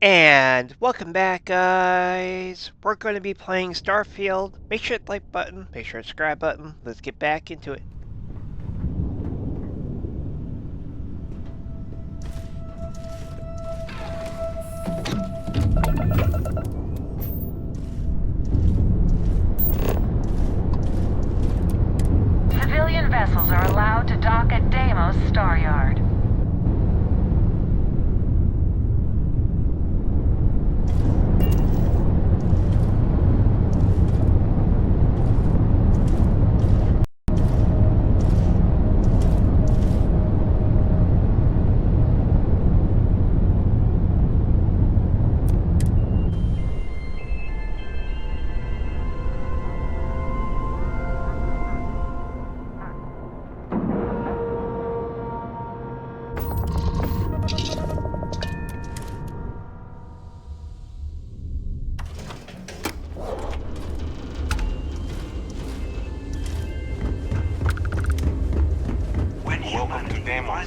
And welcome back, guys. We're going to be playing Starfield. Make sure to hit the like button, make sure to subscribe button. Let's get back into it. Civilian vessels are allowed to dock at Deimos Star Yard. Welcome to Deimos.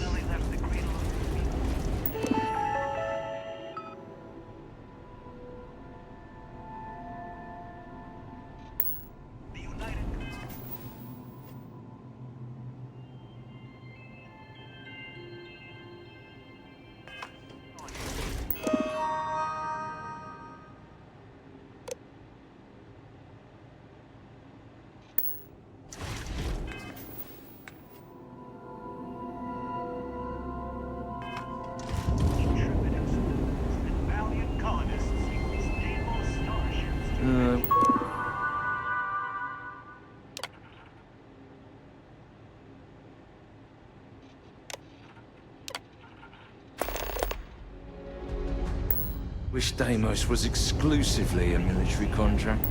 Wish Deimos was exclusively a military contract.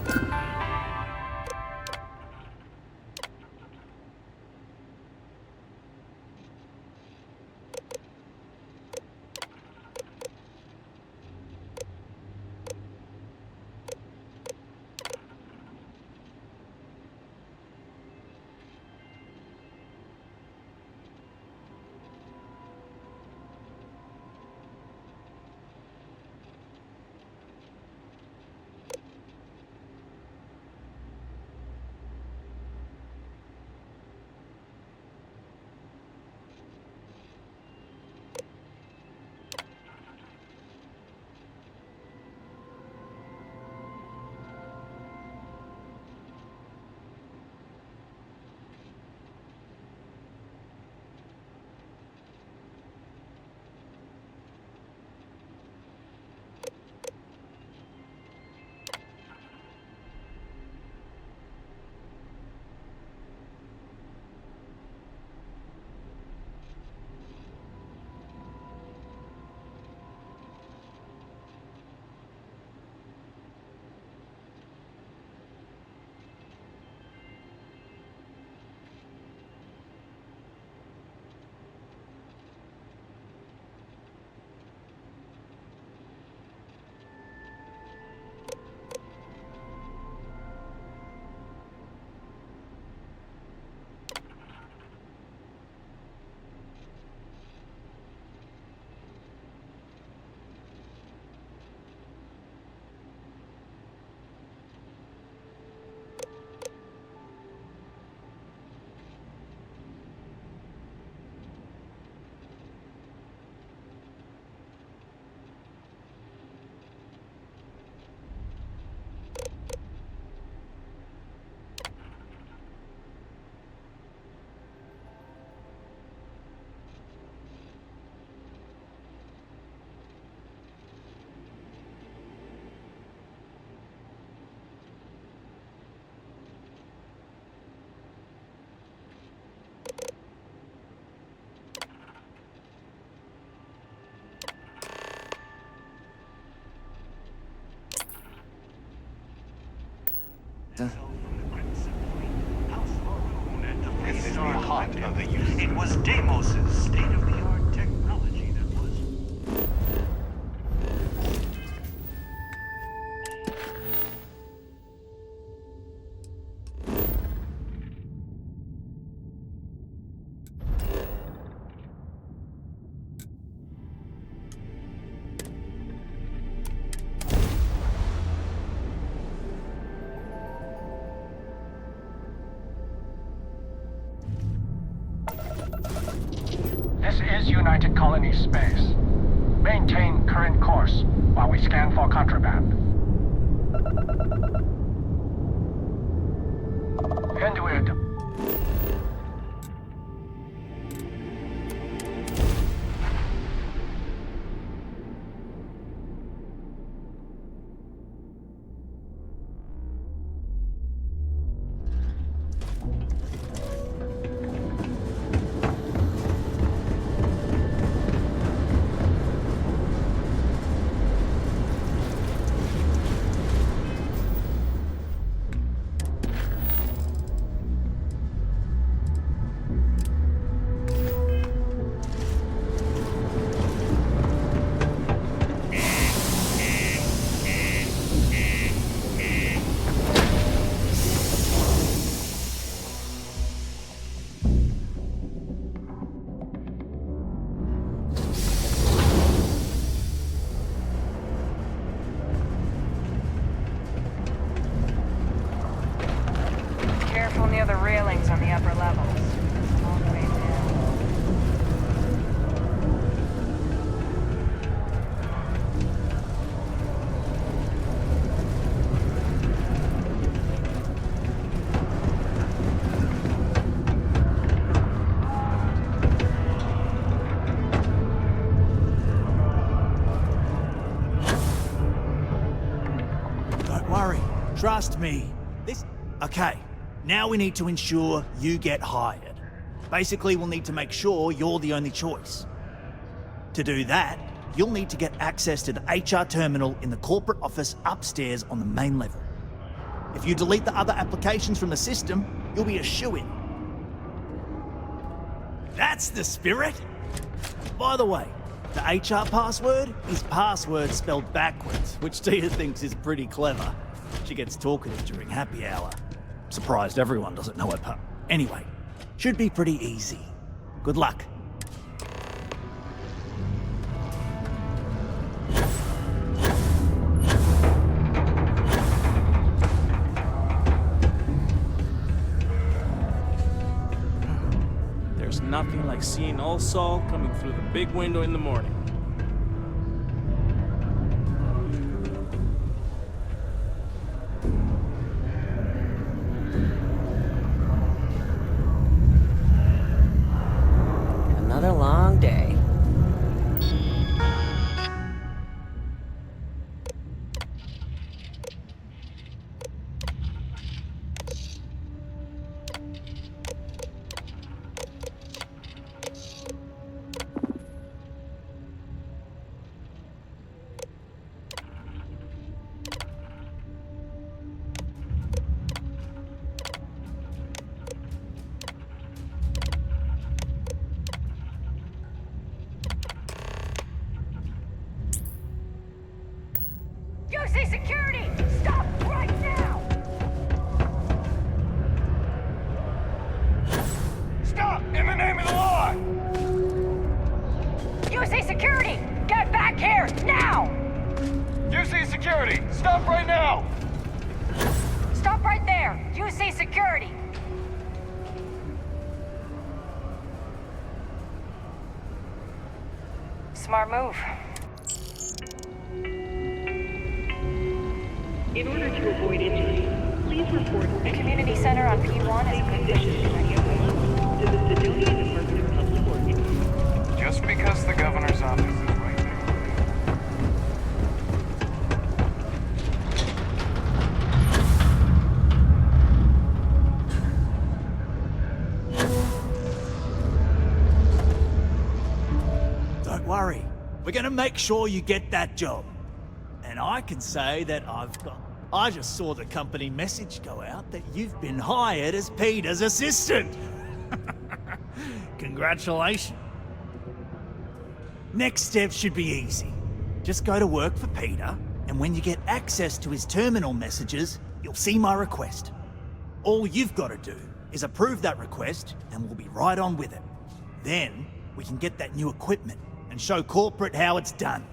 It was Deimos' state-of-the-art technology that was... is United Colony Space. Maintain current course while we scan for contraband. Into it. Careful near the railings on the upper levels. It's a long way down. Don't worry. Trust me. Okay, now we need to ensure you get hired. Basically, we'll need to make sure you're the only choice. To do that, you'll need to get access to the HR terminal in the corporate office upstairs on the main level. If you delete the other applications from the system, you'll be a shoo-in. That's the spirit! By the way, the HR password is password spelled backwards, which Tia thinks is pretty clever. She gets talkative during happy hour. Surprised everyone doesn't know it, but anyway, should be pretty easy. Good luck. There's nothing like seeing old Saul coming through the big window in the morning. Another long day. UC security! Stop right now! Stop! In the name of the law! UC security! Get back here! Now! UC security! Stop right now! Stop right there! UC security! Smart move. In order to avoid injury, please report The community center on P1 is a good place to to the Sedona Department of Public Works. Just because the governor's office is right there. Don't worry, we're gonna make sure you get that job. And I can say that I just saw the company message go out that you've been hired as Peter's assistant. Congratulations. Next step should be easy. Just go to work for Peter, and when you get access to his terminal messages, you'll see my request. All you've got to do is approve that request, and we'll be right on with it. Then, we can get that new equipment and show corporate how it's done.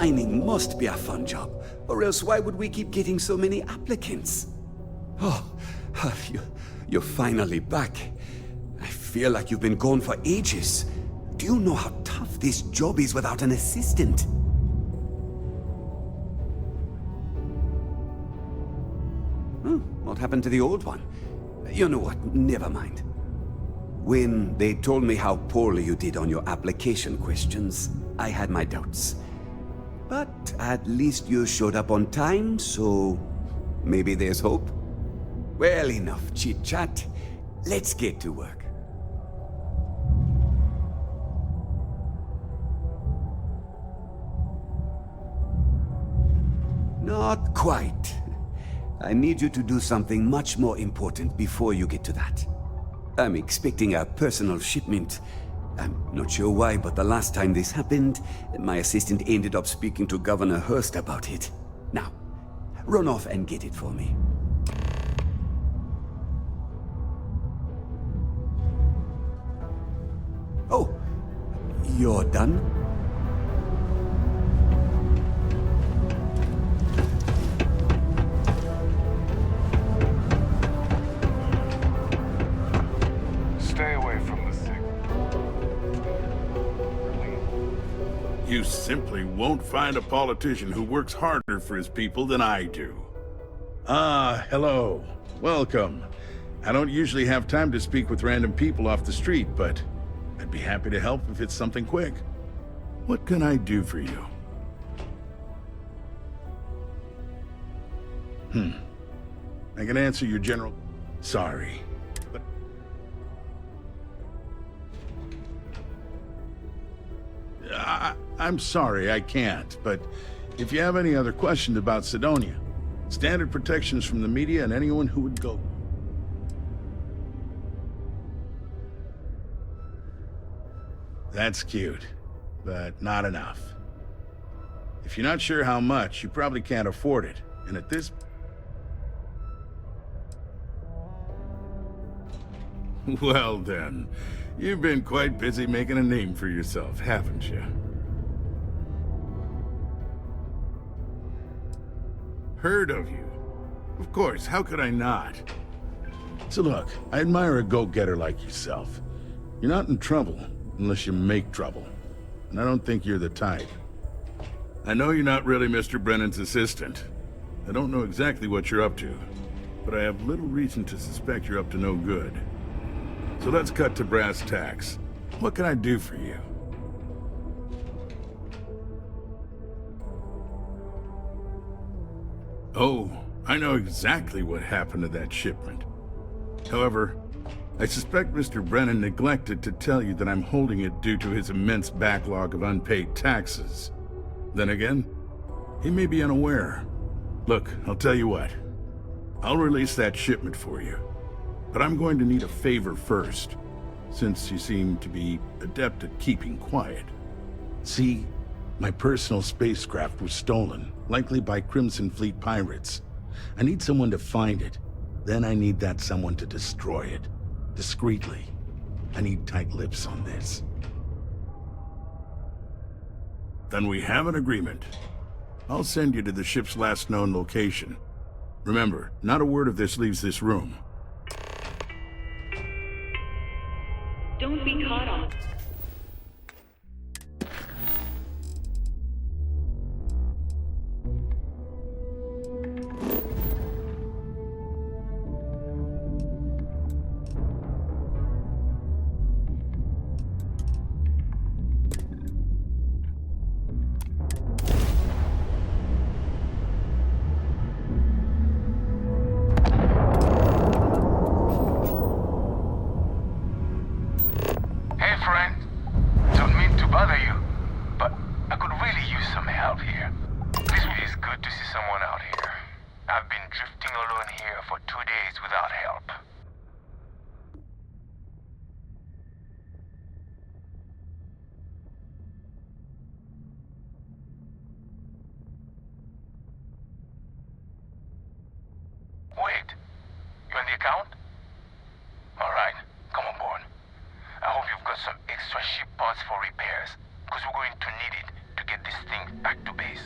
Mining must be a fun job, or else why would we keep getting so many applicants? Oh, you're finally back. I feel like you've been gone for ages. Do you know how tough this job is without an assistant? What happened to the old one? You know what, never mind. When they told me how poorly you did on your application questions, I had my doubts. But at least you showed up on time, so maybe there's hope. Well, enough chit-chat. Let's get to work. Not quite. I need you to do something much more important before you get to that. I'm expecting a personal shipment. I'm not sure why, but the last time this happened, my assistant ended up speaking to Governor Hurst about it. Now, run off and get it for me. Oh, you're done? Stay away from the sick. You simply won't find a politician who works harder for his people than I do. Ah, hello. Welcome. I don't usually have time to speak with random people off the street, but I'd be happy to help if it's something quick. What can I do for you? I can answer your general... Sorry. But... I'm sorry, I can't, but if you have any other questions about Sidonia, standard protections from the media and anyone who would go... That's cute, but not enough. If you're not sure how much, you probably can't afford it, and at this... Well then, you've been quite busy making a name for yourself, haven't you? Heard of you. Of course, how could I not? So look, I admire a go-getter like yourself. You're not in trouble, unless you make trouble. And I don't think you're the type. I know you're not really Mr. Brennan's assistant. I don't know exactly what you're up to, but I have little reason to suspect you're up to no good. So let's cut to brass tacks. What can I do for you? Oh, I know exactly what happened to that shipment. However, I suspect Mr. Brennan neglected to tell you that I'm holding it due to his immense backlog of unpaid taxes. Then again, he may be unaware. Look, I'll tell you what. I'll release that shipment for you. But I'm going to need a favor first, since you seem to be adept at keeping quiet. See, my personal spacecraft was stolen, likely by Crimson Fleet pirates. I need someone to find it. Then I need that someone to destroy it. Discreetly. I need tight lips on this. Then we have an agreement. I'll send you to the ship's last known location. Remember, not a word of this leaves this room. Don't be caught on. For repairs, because we're going to need it to get this thing back to base.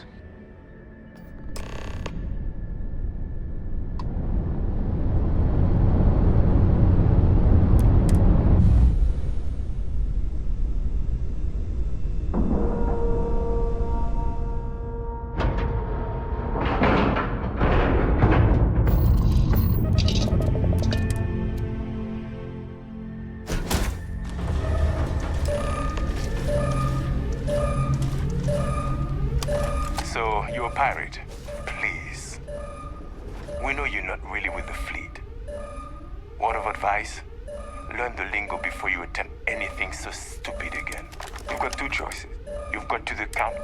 advice? Learn the lingo before you attempt anything so stupid again. You've got two choices. You've got to the count.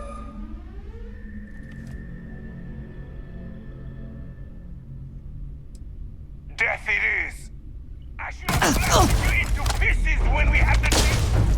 Death it is! I should have slashed you into pieces when we had the chance.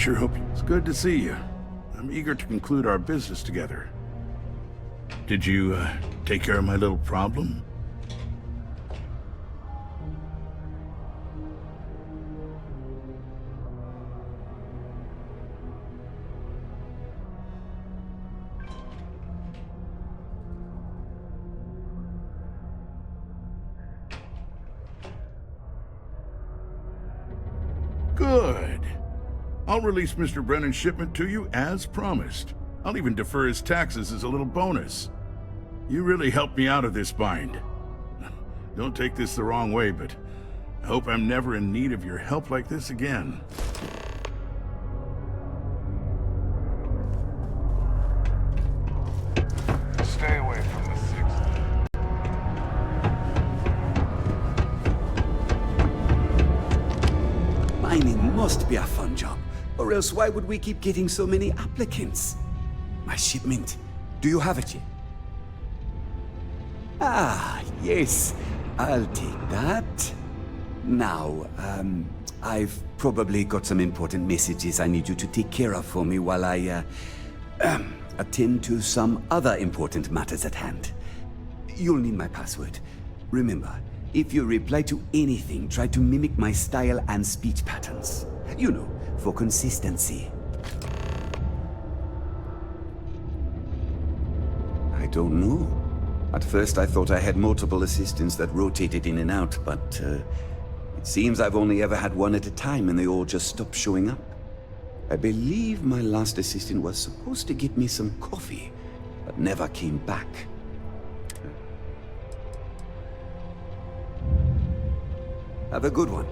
sure hope it's good to see you. I'm eager to conclude our business together. Did you, take care of my little problem? Good. I'll release Mr. Brennan's shipment to you as promised. I'll even defer his taxes as a little bonus. You really helped me out of this bind. Don't take this the wrong way, but I hope I'm never in need of your help like this again. Stay away from the six. Mining must be a fun job, or else why would we keep getting so many applicants? My shipment. Do you have it yet? Ah, yes. I'll take that. Now, I've probably got some important messages I need you to take care of for me while I, attend to some other important matters at hand. You'll need my password. Remember, if you reply to anything, try to mimic my style and speech patterns. You know, for consistency. I don't know. At first I thought I had multiple assistants that rotated in and out, but it seems I've only ever had one at a time and they all just stopped showing up. I believe my last assistant was supposed to get me some coffee, but never came back. Have a good one.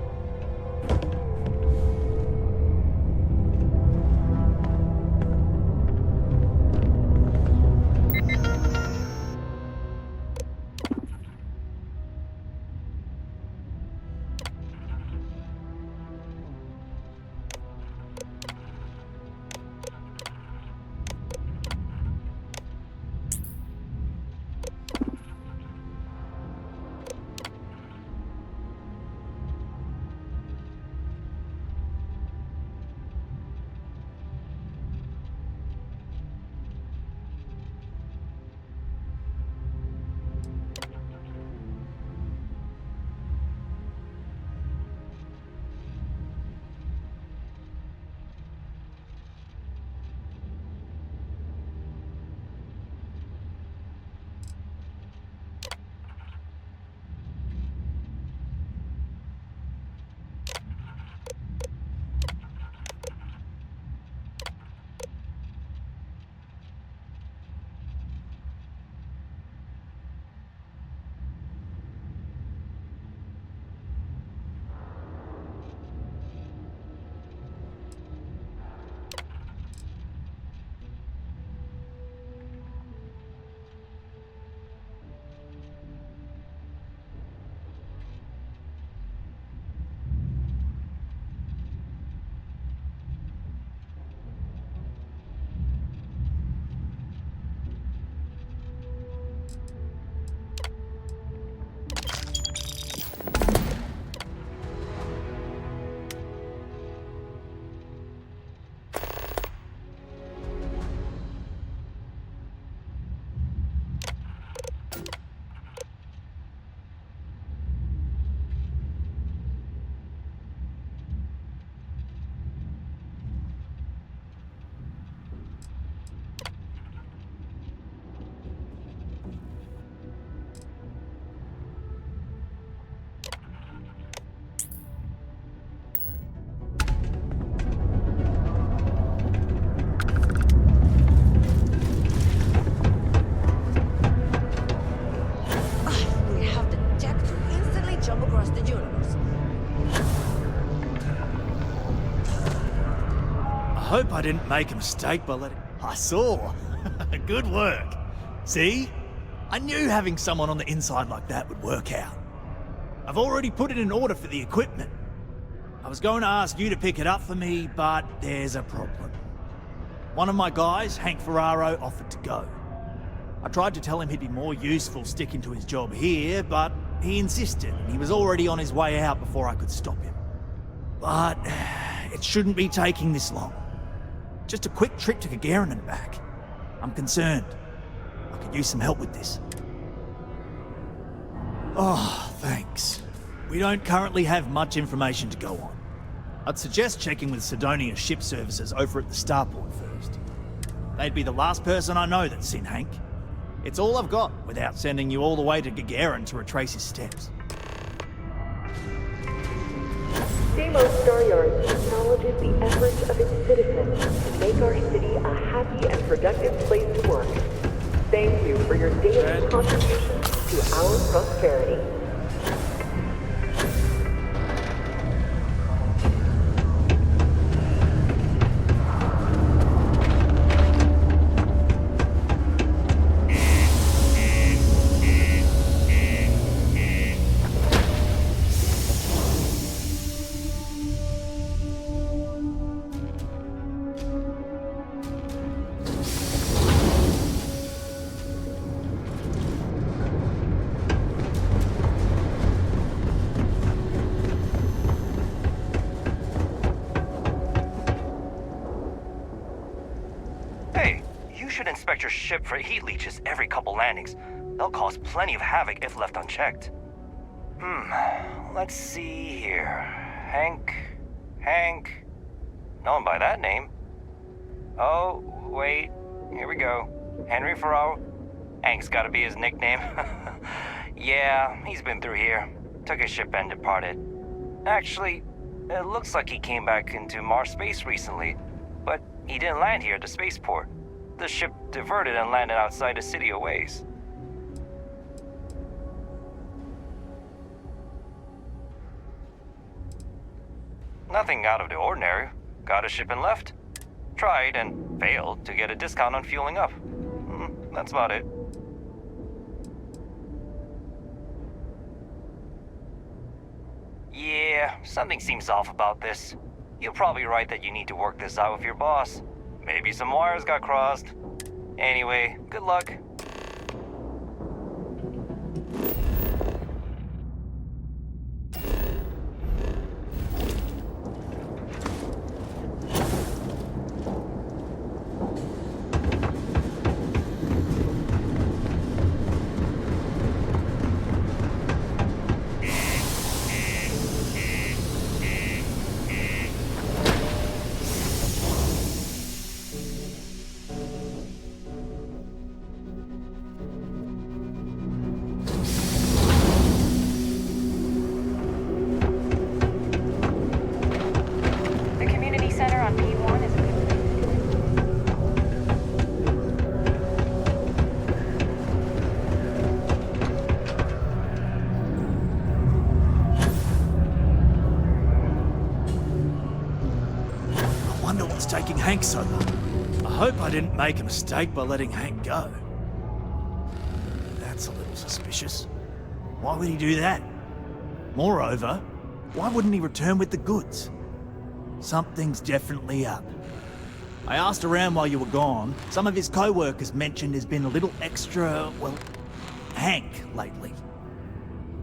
I hope I didn't make a mistake by letting... I saw. Good work. See? I knew having someone on the inside like that would work out. I've already put it in order for the equipment. I was going to ask you to pick it up for me, but there's a problem. One of my guys, Hank Ferraro, offered to go. I tried to tell him he'd be more useful sticking to his job here, but he insisted, and he was already on his way out before I could stop him. But It shouldn't be taking this long. Just a quick trip to Gagarin and back. I'm concerned. I could use some help with this. Oh, thanks. We don't currently have much information to go on. I'd suggest checking with Sidonia's ship services over at the Starport first. They'd be the last person I know that's seen Hank. It's all I've got without sending you all the way to Gagarin to retrace his steps. Deimos Staryard acknowledges the efforts of its citizens to make our city a happy and productive place to work. Thank you for your daily contribution to our prosperity. Inspect your ship for heat leeches every couple landings. They'll cause plenty of havoc if left unchecked. Let's see here. Hank. No one by that name. Oh, wait. Here we go. Henry Farrow. Hank's gotta be his nickname. Yeah, he's been through here. Took his ship and departed. Actually, it looks like he came back into Mars space recently, but he didn't land here at the spaceport. The ship diverted and landed outside the city a ways. Nothing out of the ordinary. Got a ship and left. Tried and failed to get a discount on fueling up. That's about it. Yeah, something seems off about this. You're probably right that you need to work this out with your boss. Maybe some wires got crossed. Anyway, good luck. Taking Hank so long. I hope I didn't make a mistake by letting Hank go. That's a little suspicious. Why would he do that? Moreover, why wouldn't he return with the goods? Something's definitely up. I asked around while you were gone. Some of his co-workers mentioned there's been a little extra, well, Hank lately.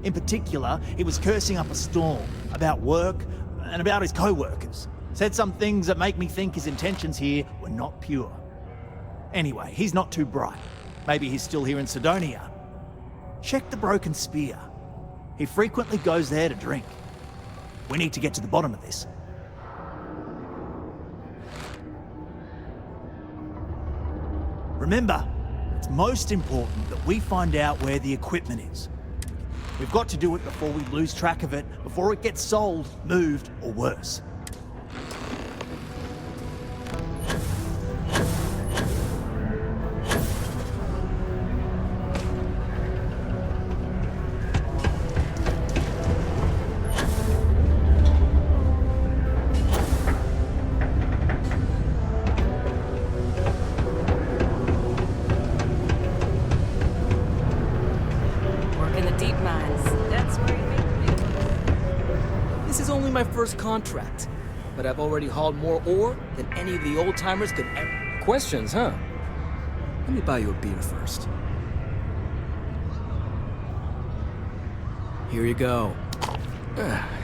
In particular, he was cursing up a storm about work and about his co-workers. Said some things that make me think his intentions here were not pure. Anyway, he's not too bright. Maybe he's still here in Sidonia. Check the Broken Spear. He frequently goes there to drink. We need to get to the bottom of this. Remember, it's most important that we find out where the equipment is. We've got to do it before we lose track of it, before it gets sold, moved, or worse. My first contract, but I've already hauled more ore than any of the old-timers could ever... Questions, huh? Let me buy you a beer first. Here you go.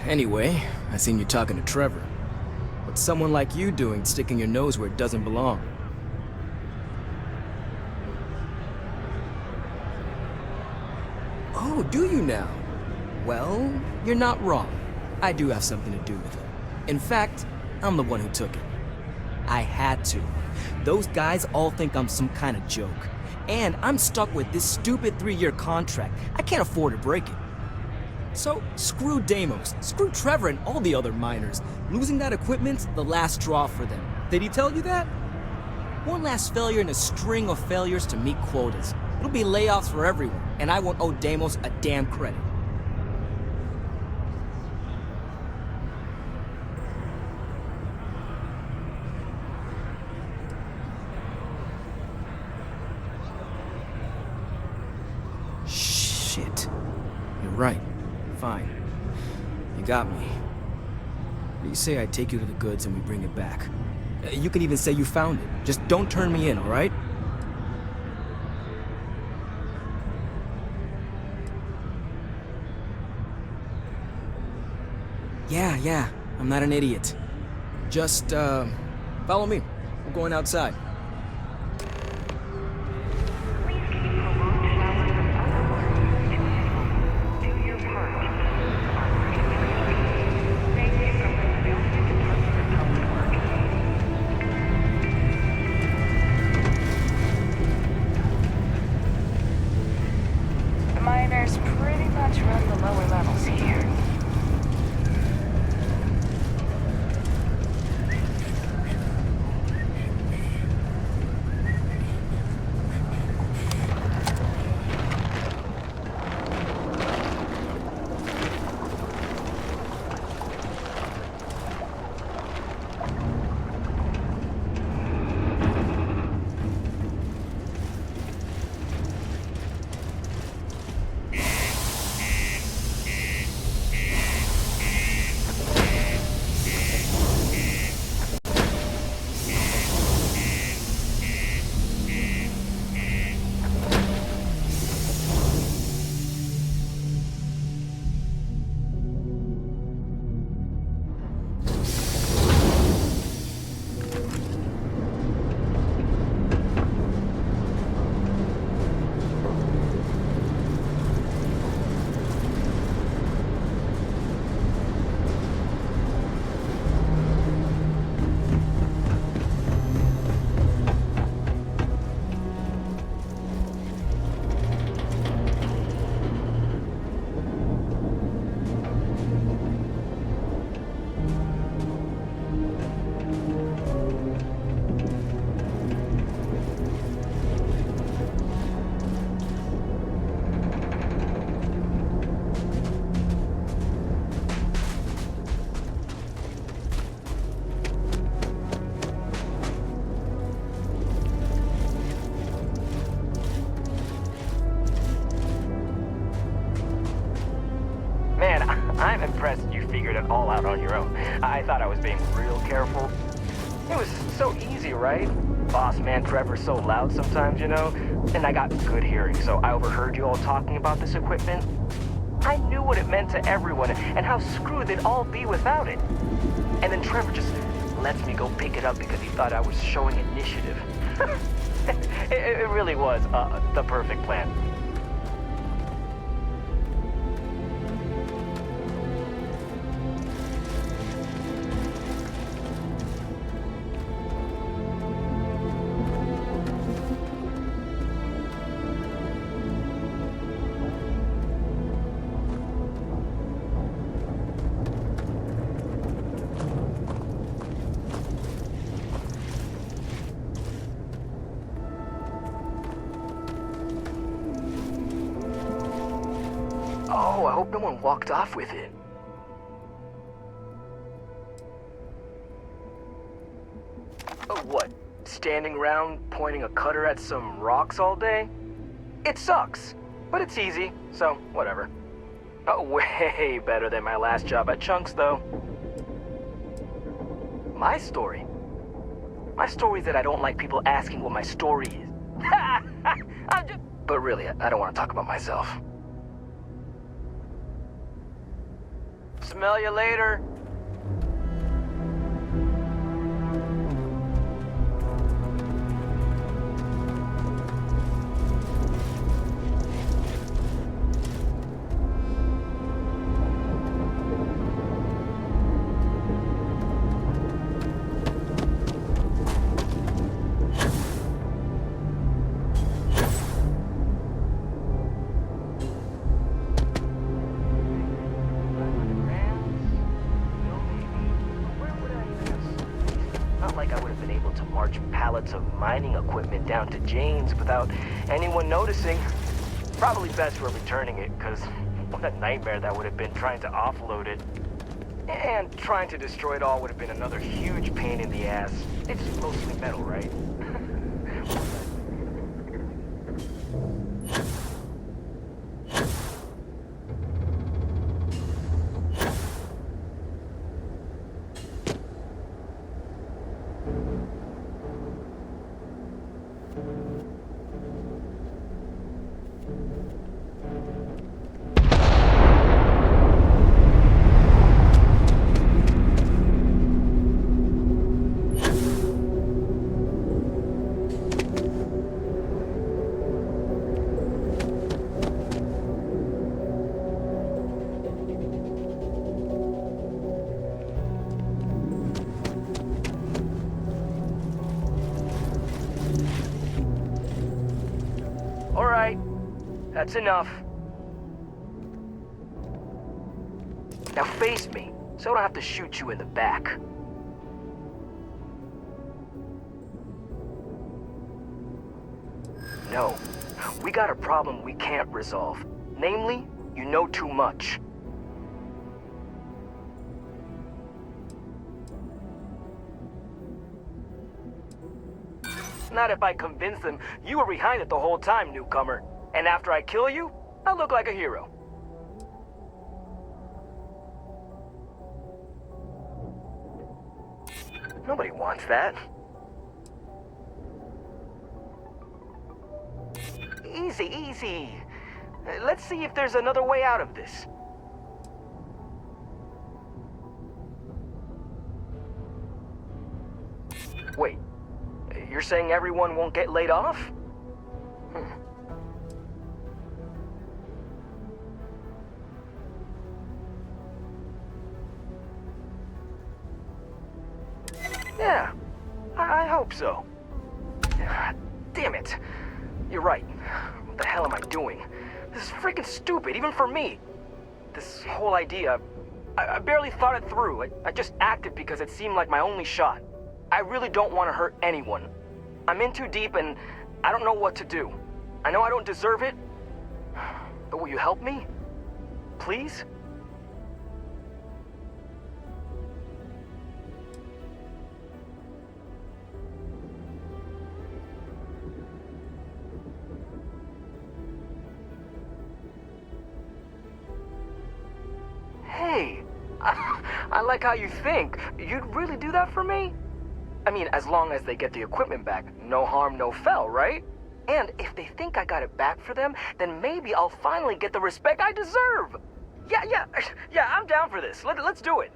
Anyway, I seen you talking to Trevor. What's someone like you doing sticking your nose where it doesn't belong? Oh, do you now? Well, you're not wrong. I do have something to do with it. In fact, I'm the one who took it. I had to. Those guys all think I'm some kind of joke. And I'm stuck with this stupid 3-year contract. I can't afford to break it. So, screw Deimos, screw Trevor and all the other miners. Losing that equipment's the last straw for them. Did he tell you that? One last failure in a string of failures to meet quotas. It'll be layoffs for everyone, and I won't owe Deimos a damn credit. Shit. You're right. Fine. You got me. You say I take you to the goods and we bring it back. You can even say you found it. Just don't turn me in, alright? Yeah, I'm not an idiot. Just, follow me. We're going outside. The miners pretty much run the lower levels here. Man, I'm impressed you figured it all out on your own. I thought I was being real careful. It was so easy, right? Boss man Trevor's so loud sometimes, you know? And I got good hearing, so I overheard you all talking about this equipment. I knew what it meant to everyone and how screwed they'd all be without it. And then Trevor just lets me go pick it up because he thought I was showing initiative. It really was the perfect plan. Oh, I hope no one walked off with it. What, standing around pointing a cutter at some rocks all day? It sucks, but it's easy, so whatever. Way better than my last job at Chunks, though. My story? My story is that I don't like people asking what my story is. But really, I don't want to talk about myself. Smell you later. lots of mining equipment down to Jane's without anyone noticing. Probably best we're returning it, because what a nightmare that would have been trying to offload it. And trying to destroy it all would have been another huge pain in the ass. It's mostly metal, right? That's enough. Now face me, so I don't have to shoot you in the back. No, we got a problem we can't resolve. Namely, you know too much. Not if I convince them you were behind it the whole time, newcomer. And after I kill you, I look like a hero. Nobody wants that. Easy, easy. Let's see if there's another way out of this. Wait, you're saying everyone won't get laid off? Yeah, I hope so. Damn it. You're right. What the hell am I doing? This is freaking stupid, even for me. This whole idea, I barely thought it through. I just acted because it seemed like my only shot. I really don't want to hurt anyone. I'm in too deep and I don't know what to do. I know I don't deserve it, but will you help me? Please? Hey, I like how you think. You'd really do that for me? I mean, as long as they get the equipment back, no harm, no foul, right? And if they think I got it back for them, then maybe I'll finally get the respect I deserve. Yeah, I'm down for this. Let's do it.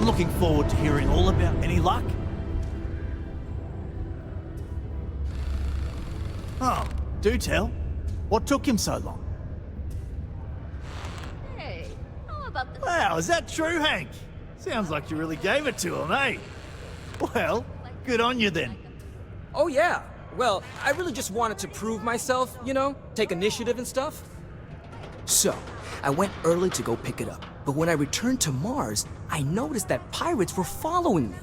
Looking forward to hearing all about any luck. Oh, do tell. What took him so long? Hey, how about this? Wow, is that true, Hank? Sounds like you really gave it to him, eh? Well, good on you then. Oh yeah. Well, I really just wanted to prove myself, you know, take initiative and stuff. So, I went early to go pick it up. But when I returned to Mars, I noticed that pirates were following me.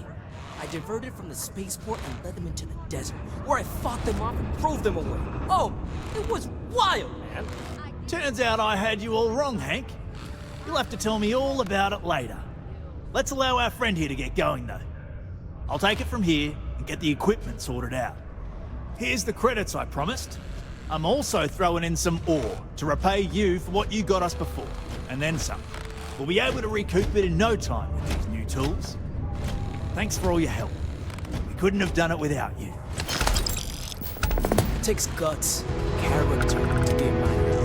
I diverted from the spaceport and led them into the desert, where I fought them off and drove them away. Oh, it was wild, man. Turns out I had you all wrong, Hank. You'll have to tell me all about it later. Let's allow our friend here to get going, though. I'll take it from here and get the equipment sorted out. Here's the credits I promised. I'm also throwing in some ore to repay you for what you got us before, and then some. We'll be able to recoup it in no time with these new tools. Thanks for all your help. We couldn't have done it without you. It takes guts, character to get my help.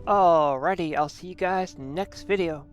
Alrighty, I'll see you guys next video.